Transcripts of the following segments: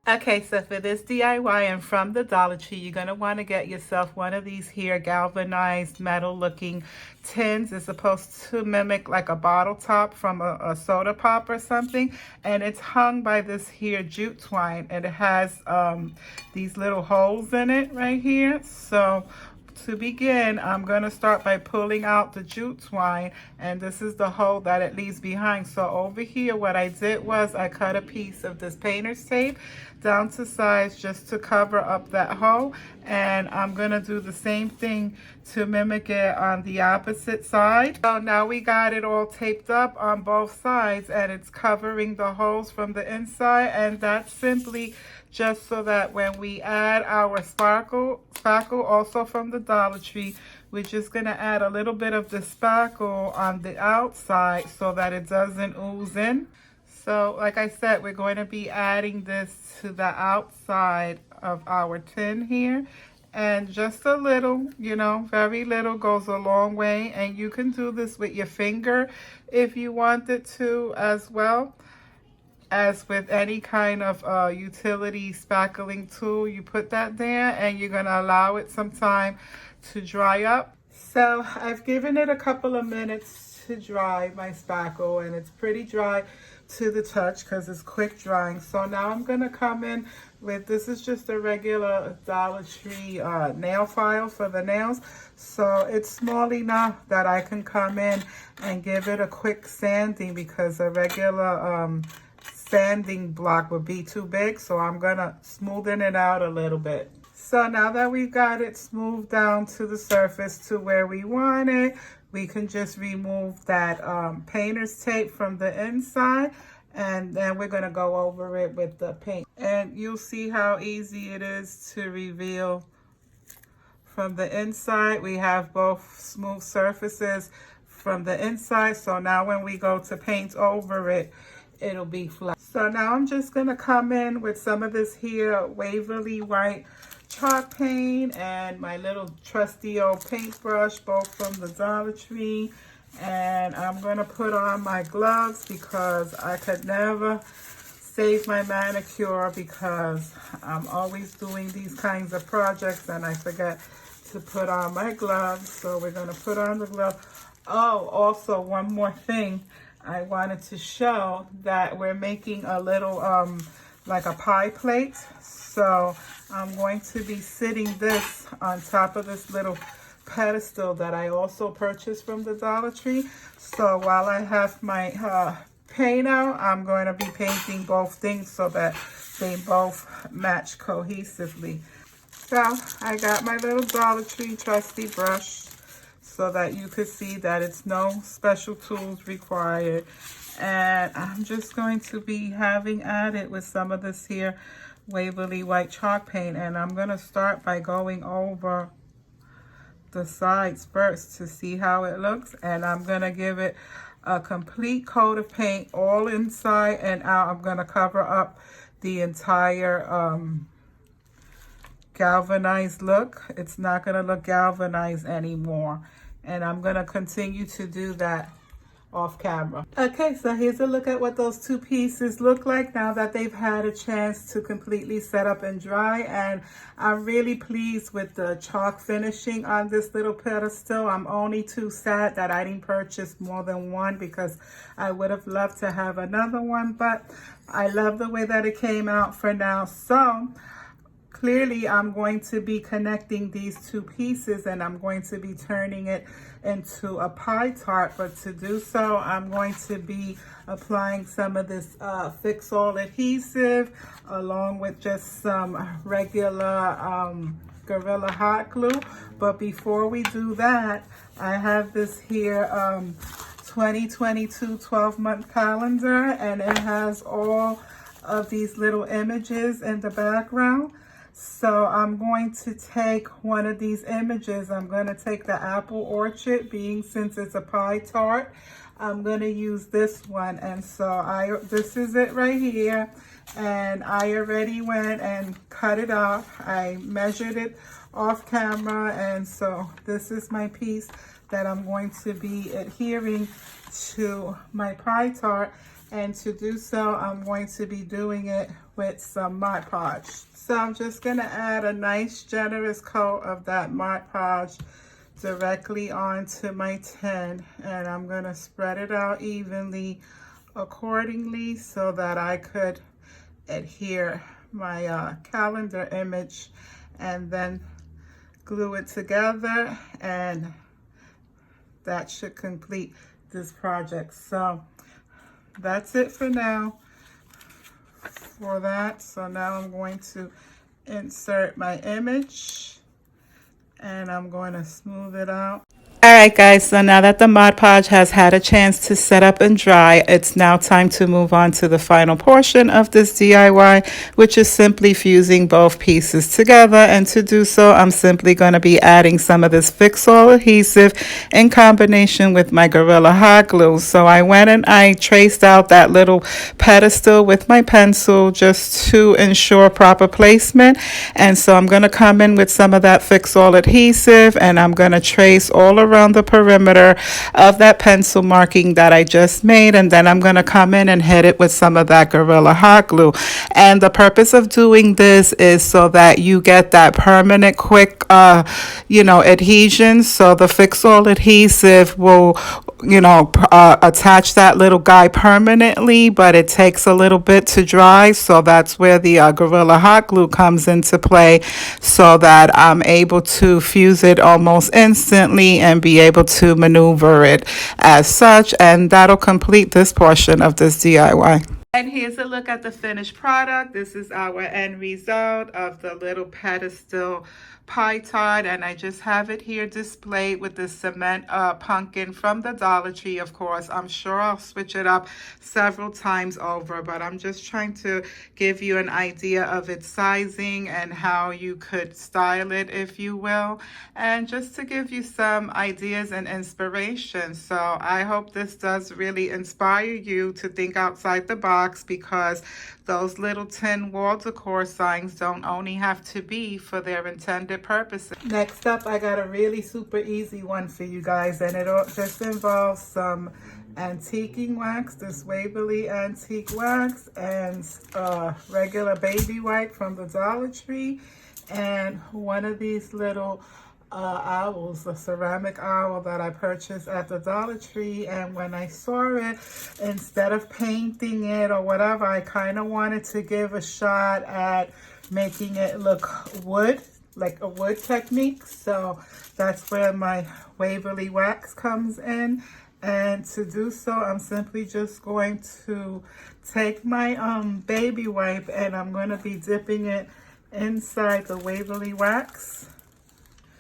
Okay, so for this DIY and from the Dollar Tree, you're going to want to get yourself one of these here galvanized metal looking tins. It's supposed to mimic like a bottle top from a soda pop or something. And it's hung by this here jute twine. And it has these little holes in it right here. So to begin, I'm going to start by pulling out the jute twine, and this is the hole that it leaves behind. So over here, what I did was I cut a piece of this painter's tape down to size just to cover up that hole, and I'm going to do the same thing to mimic it on the opposite side. So now we got it all taped up on both sides, and it's covering the holes from the inside, and that's simply just so that when we add our sparkle also from the Dollar Tree, we're just going to add a little bit of the sparkle on the outside so that it doesn't ooze in. So like I said, we're going to be adding this to the outside of our tin here. And just a little, you know, very little goes a long way. And you can do this with your finger if you wanted to as well. As with any kind of utility spackling tool, you put that there and you're going to allow it some time to dry up. So I've given it a couple of minutes to dry, my spackle, and it's pretty dry to the touch because it's quick drying. So now I'm going to come in with, this is just a regular Dollar Tree nail file for the nails. So it's small enough that I can come in and give it a quick sanding because a regular sanding block would be too big, so I'm gonna smoothen it out a little bit. So now that we've got it smoothed down to the surface to where we want it, we can just remove that painter's tape from the inside, and then we're gonna go over it with the paint. And you'll see how easy it is to reveal from the inside. We have both smooth surfaces from the inside, so now when we go to paint over it, it'll be flat. So now I'm just going to come in with some of this here Waverly white chalk paint and my little trusty old paintbrush, both from the Dollar Tree. And I'm going to put on my gloves because I could never save my manicure because I'm always doing these kinds of projects and I forget to put on my gloves. So we're going to put on the gloves. Oh, also one more thing. I wanted to show that we're making a little, like a pie plate. So I'm going to be sitting this on top of this little pedestal that I also purchased from the Dollar Tree. So while I have my paint out, I'm going to be painting both things so that they both match cohesively. So I got my little Dollar Tree trusty brush, so that you could see that it's no special tools required. And I'm just going to be having at it with some of this here Waverly white chalk paint. And I'm going to start by going over the sides first to see how it looks. And I'm going to give it a complete coat of paint all inside and out. I'm going to cover up the entire galvanized look. It's not going to look galvanized anymore. And I'm going to continue to do that off camera. Okay, so here's a look at what those two pieces look like now that they've had a chance to completely set up and dry. And I'm really pleased with the chalk finishing on this little pedestal. I'm only too sad that I didn't purchase more than one because I would have loved to have another one. But I love the way that it came out for now. So clearly, I'm going to be connecting these two pieces and I'm going to be turning it into a pie tart. But to do so, I'm going to be applying some of this Fix All adhesive along with just some regular Gorilla Hot Glue. But before we do that, I have this here 2022 12-month calendar, and it has all of these little images in the background. So I'm going to take one of these images. I'm going to take the apple orchard, being since it's a pie tart. I'm going to use this one. And so this is it right here. And I already went and cut it off. I measured it off camera. And so this is my piece that I'm going to be adhering to my pie tart. And to do so, I'm going to be doing it with some Mod Podge. So I'm just going to add a nice generous coat of that Mod Podge directly onto my tin. And I'm going to spread it out evenly accordingly so that I could adhere my calendar image and then glue it together, and that should complete this project. So that's it for now for that. So now I'm going to insert my image and I'm going to smooth it out. All right, guys, so now that the Mod Podge has had a chance to set up and dry, it's now time to move on to the final portion of this DIY, which is simply fusing both pieces together. And to do so, I'm simply going to be adding some of this Fix-All adhesive in combination with my Gorilla Hot Glue. So I went and I traced out that little pedestal with my pencil just to ensure proper placement. And so I'm going to come in with some of that Fix-All adhesive and I'm going to trace all around the perimeter of that pencil marking that I just made, and then I'm going to come in and hit it with some of that Gorilla Hot Glue. And the purpose of doing this is so that you get that permanent quick adhesion. So the Fix-All adhesive will attach that little guy permanently, but it takes a little bit to dry. So that's where the Gorilla Hot Glue comes into play, so that I'm able to fuse it almost instantly and be able to maneuver it as such. And that'll complete this portion of this DIY. And here's a look at the finished product. This is our end result of the little pedestal pie tart, and I just have it here displayed with the cement pumpkin from the Dollar Tree. Of course, I'm sure I'll switch it up several times over, but I'm just trying to give you an idea of its sizing and how you could style it, if you will, and just to give you some ideas and inspiration. So I hope this does really inspire you to think outside the box, because those little tin wall decor signs don't only have to be for their intended purposes. Next up, I got a really super easy one for you guys, and it all just involves some antiquing wax, this Waverly antique wax, and regular baby wipe from the Dollar Tree, and one of these little owls, a ceramic owl that I purchased at the Dollar Tree. And when I saw it, instead of painting it or whatever, I kind of wanted to give a shot at making it look wood, like a wood technique. So that's where my Waverly wax comes in. And to do so, I'm simply just going to take my baby wipe and I'm going to be dipping it inside the Waverly wax.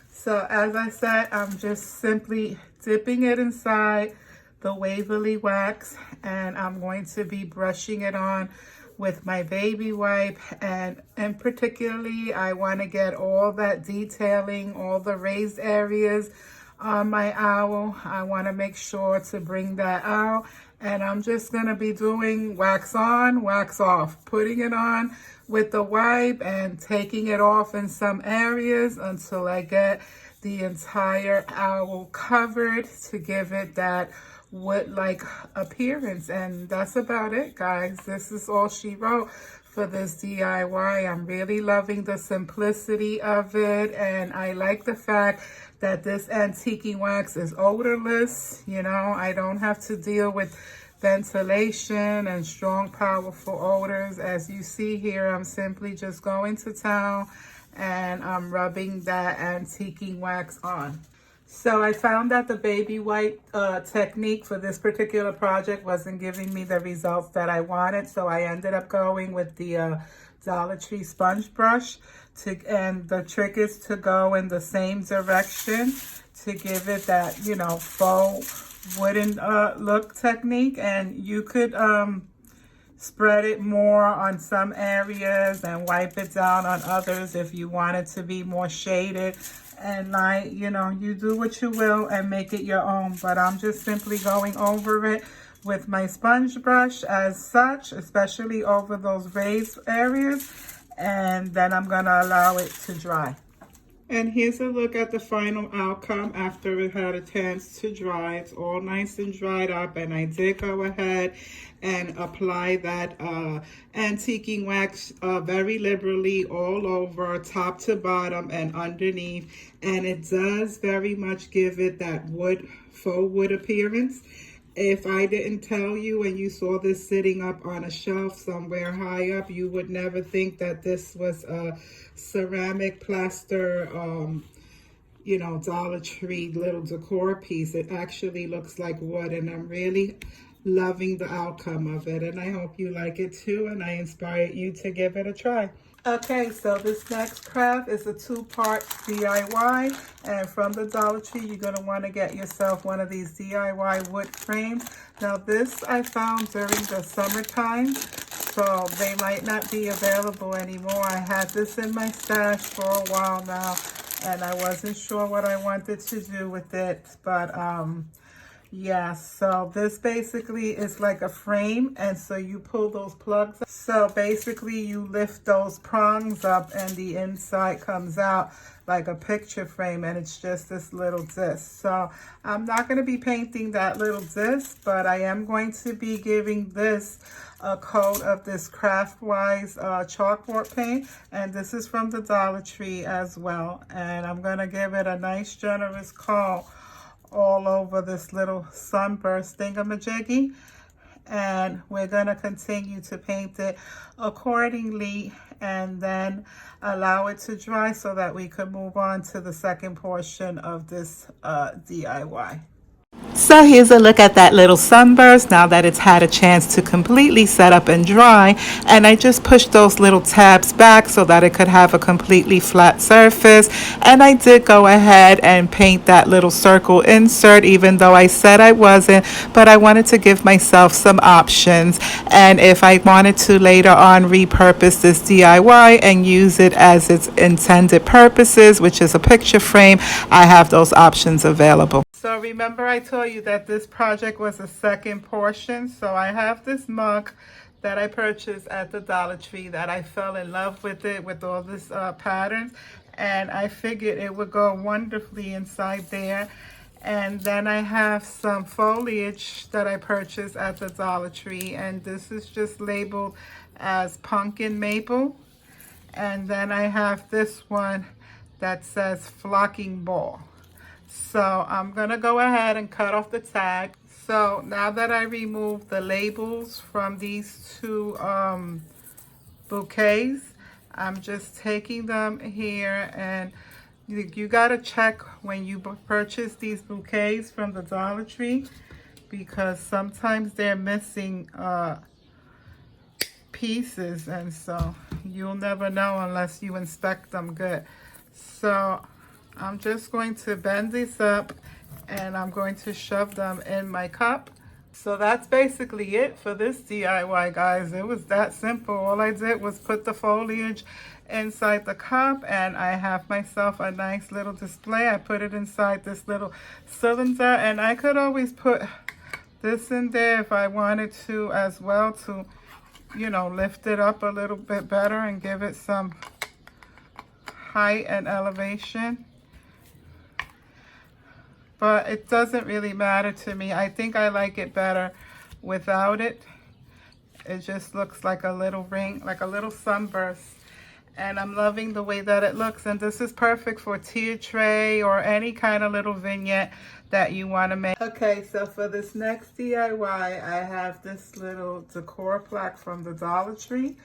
So as I said, I'm just simply dipping it inside the Waverly wax, and I'm going to be brushing it on with my baby wipe. And particularly, I want to get all that detailing, all the raised areas on my owl. I want to make sure to bring that out. And I'm just going to be doing wax on, wax off, putting it on with the wipe and taking it off in some areas until I get the entire owl covered to give it that wood-like appearance. And that's about it, guys. This is all she wrote for this DIY. I'm really loving the simplicity of it, and I like the fact that this antiquing wax is odorless. You know, I don't have to deal with ventilation and strong, powerful odors. As you see here, I'm simply just going to town and I'm rubbing that antiquing wax on. So I found that the baby wipe technique for this particular project wasn't giving me the results that I wanted. So I ended up going with the Dollar Tree sponge brush. And the trick is to go in the same direction to give it that, you know, faux wooden look technique. And you could spread it more on some areas and wipe it down on others if you want it to be more shaded and light. You know, you do what you will and make it your own, but I'm just simply going over it with my sponge brush as such, especially over those raised areas, and then I'm going to allow it to dry. And here's a look at the final outcome after it had a chance to dry. It's all nice and dried up, and I did go ahead and apply that antiquing wax very liberally all over, top to bottom and underneath. And it does very much give it that wood, faux wood appearance. If I didn't tell you and you saw this sitting up on a shelf somewhere high up, you would never think that this was a ceramic plaster, you know, Dollar Tree little decor piece. It actually looks like wood, and I'm really loving the outcome of it. And I hope you like it too, and I inspire you to give it a try. Okay, so this next craft is a two-part DIY, and from the Dollar Tree, you're going to want to get yourself one of these DIY wood frames. Now, this I found during the summertime, so they might not be available anymore. I had this in my stash for a while now, and I wasn't sure what I wanted to do with it, but yeah, so this basically is like a frame, and so you pull those plugs up. So basically you lift those prongs up and the inside comes out like a picture frame, and it's just this little disc. So I'm not going to be painting that little disc, but I am going to be giving this a coat of this Craftwise chalkboard paint, and this is from the Dollar Tree as well. And I'm going to give it a nice generous coat all over this little sunburst thingamajiggy, and we're going to continue to paint it accordingly and then allow it to dry so that we can move on to the second portion of this DIY. So here's a look at that little sunburst now that it's had a chance to completely set up and dry. And I just pushed those little tabs back so that it could have a completely flat surface. And I did go ahead and paint that little circle insert, even though I said I wasn't, but I wanted to give myself some options. And if I wanted to later on repurpose this DIY and use it as its intended purposes, which is a picture frame, I have those options available. So remember I told you that this project was a second portion. So I have this mug that I purchased at the Dollar Tree that I fell in love with it, with all this patterns. And I figured it would go wonderfully inside there. And then I have some foliage that I purchased at the Dollar Tree. And this is just labeled as pumpkin maple. And then I have this one that says flocking ball. So I'm going to go ahead and cut off the tag. So now that I removed the labels from these two bouquets, I'm just taking them here, and you got to check when you purchase these bouquets from the Dollar Tree, because sometimes they're missing pieces, and so you'll never know unless you inspect them good. So I'm just going to bend these up, and I'm going to shove them in my cup. So that's basically it for this DIY, guys. It was that simple. All I did was put the foliage inside the cup, and I have myself a nice little display. I put it inside this little cylinder, and I could always put this in there if I wanted to as well, to, you know, lift it up a little bit better and give it some height and elevation. But it doesn't really matter to me. I think I like it better without it. It just looks like a little ring, like a little sunburst. And I'm loving the way that it looks. And this is perfect for tier tray or any kind of little vignette that you want to make. Okay, so for this next DIY, I have this little decor plaque from the Dollar Tree.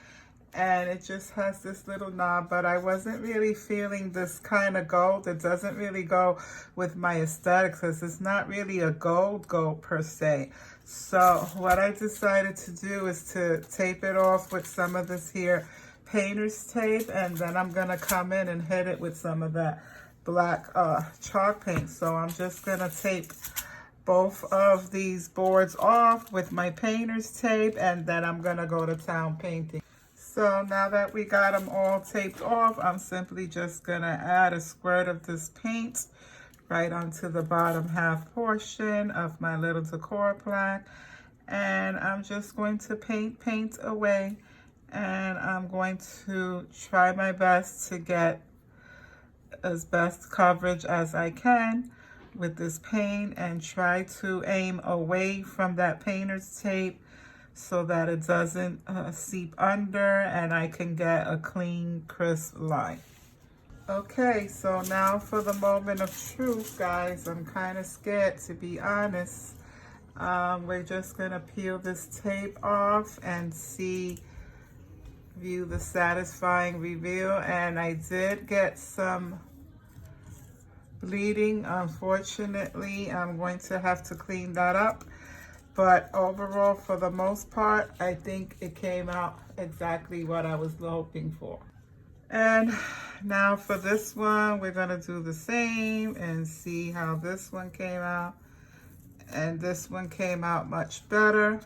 And it just has this little knob, but I wasn't really feeling this kind of gold. It doesn't really go with my aesthetics because it's not really a gold per se. So what I decided to do is to tape it off with some of this here painter's tape, and then I'm gonna come in and hit it with some of that black chalk paint. So I'm just gonna tape both of these boards off with my painter's tape, and then I'm gonna go to town painting. So now that we got them all taped off, I'm simply just going to add a squirt of this paint right onto the bottom half portion of my little decor plaque. And I'm just going to paint away. And I'm going to try my best to get as best coverage as I can with this paint and try to aim away from that painter's tape so that it doesn't seep under and I can get a clean, crisp line. Okay, so now for the moment of truth, guys. I'm kind of scared, to be honest. We're just gonna peel this tape off and view the satisfying reveal. And I did get some bleeding, unfortunately. I'm going to have to clean that up. But overall, for the most part, I think it came out exactly what I was hoping for. And now for this one, we're gonna do the same and see how this one came out. And this one came out much better.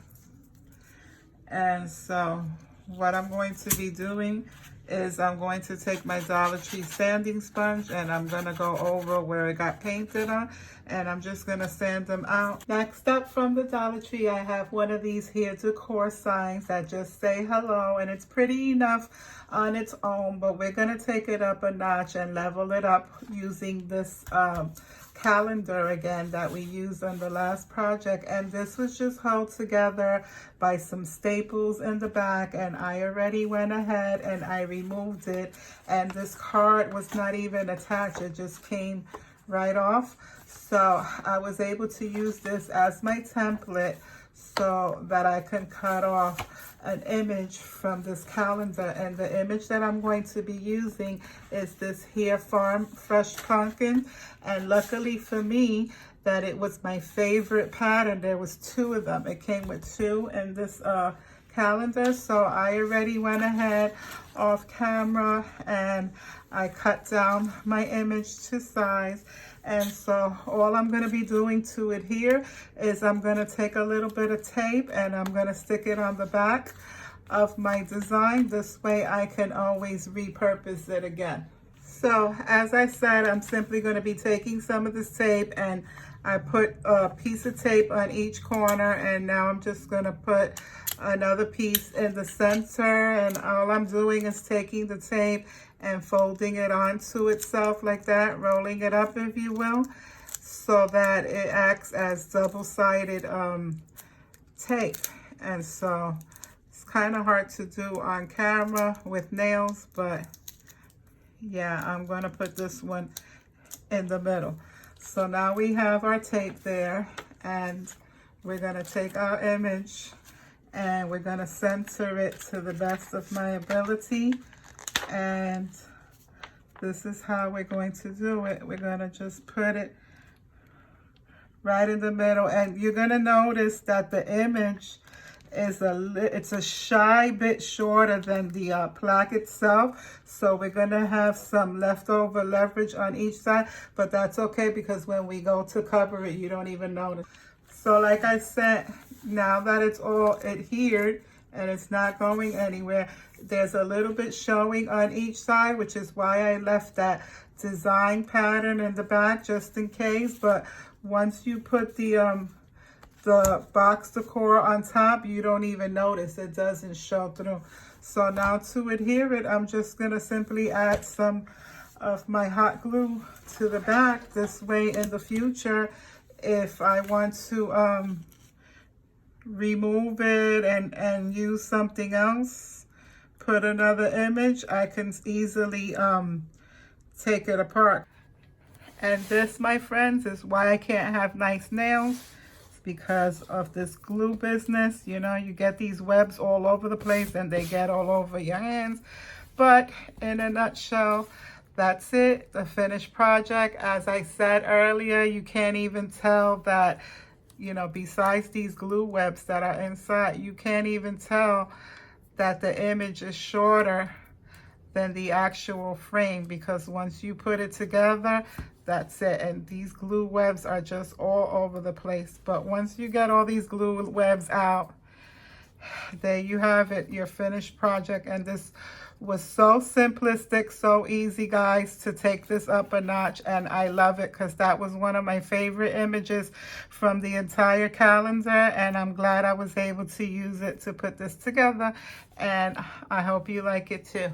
And so what I'm going to be doing is I'm going to take my Dollar Tree sanding sponge and I'm gonna go over where it got painted on, and I'm just gonna sand them out. Next up from the Dollar Tree, I have one of these here decor signs that just say hello, and it's pretty enough on its own, but we're gonna take it up a notch and level it up using this calendar again that we used on the last project. And this was just held together by some staples in the back, and I already went ahead and I removed it, and this card was not even attached, it just came right off. So I was able to use this as my template so that I can cut off an image from this calendar. And the image that I'm going to be using is this here farm fresh pumpkin. And luckily for me that it was my favorite pattern. There was 2 of them. It came with 2 in this calendar. So I already went ahead off camera and I cut down my image to size. And so all I'm going to be doing to it here is I'm going to take a little bit of tape and I'm going to stick it on the back of my design. This way I can always repurpose it again. So as I said, I'm simply going to be taking some of this tape, and I put a piece of tape on each corner, and now I'm just going to put another piece in the center, and all I'm doing is taking the tape and folding it onto itself like that, rolling it up, if you will, so that it acts as double-sided tape. And so it's kind of hard to do on camera with nails, but yeah, I'm going to put this one in the middle. So now we have our tape there, and we're going to take our image and we're going to center it to the best of my ability. And this is how we're going to do it. We're going to just put it right in the middle, and you're going to notice that the image is it's a shy bit shorter than the plaque itself. So we're going to have some leftover leverage on each side, but that's okay because when we go to cover it, you don't even notice. So like I said, now that it's all adhered and it's not going anywhere, there's a little bit showing on each side, which is why I left that design pattern in the back just in case. But once you put the box decor on top, you don't even notice. It doesn't show through. So now to adhere it, I'm just going to simply add some of my hot glue to the back. This way in the future, if I want to remove it and use something else, put another image, I can easily take it apart. And this, my friends, is why I can't have nice nails. It's because of this glue business. You know, you get these webs all over the place and they get all over your hands. But in a nutshell, that's it, the finished project. As I said earlier, you can't even tell that, you know, besides these glue webs that are inside, you can't even tell that the image is shorter than the actual frame, because once you put it together, that's it. And these glue webs are just all over the place. But once you get all these glue webs out, there you have it, your finished project. And this was so simplistic, so easy, guys, to take this up a notch. And I love it because that was one of my favorite images from the entire calendar, and I'm glad I was able to use it to put this together, and I hope you like it too.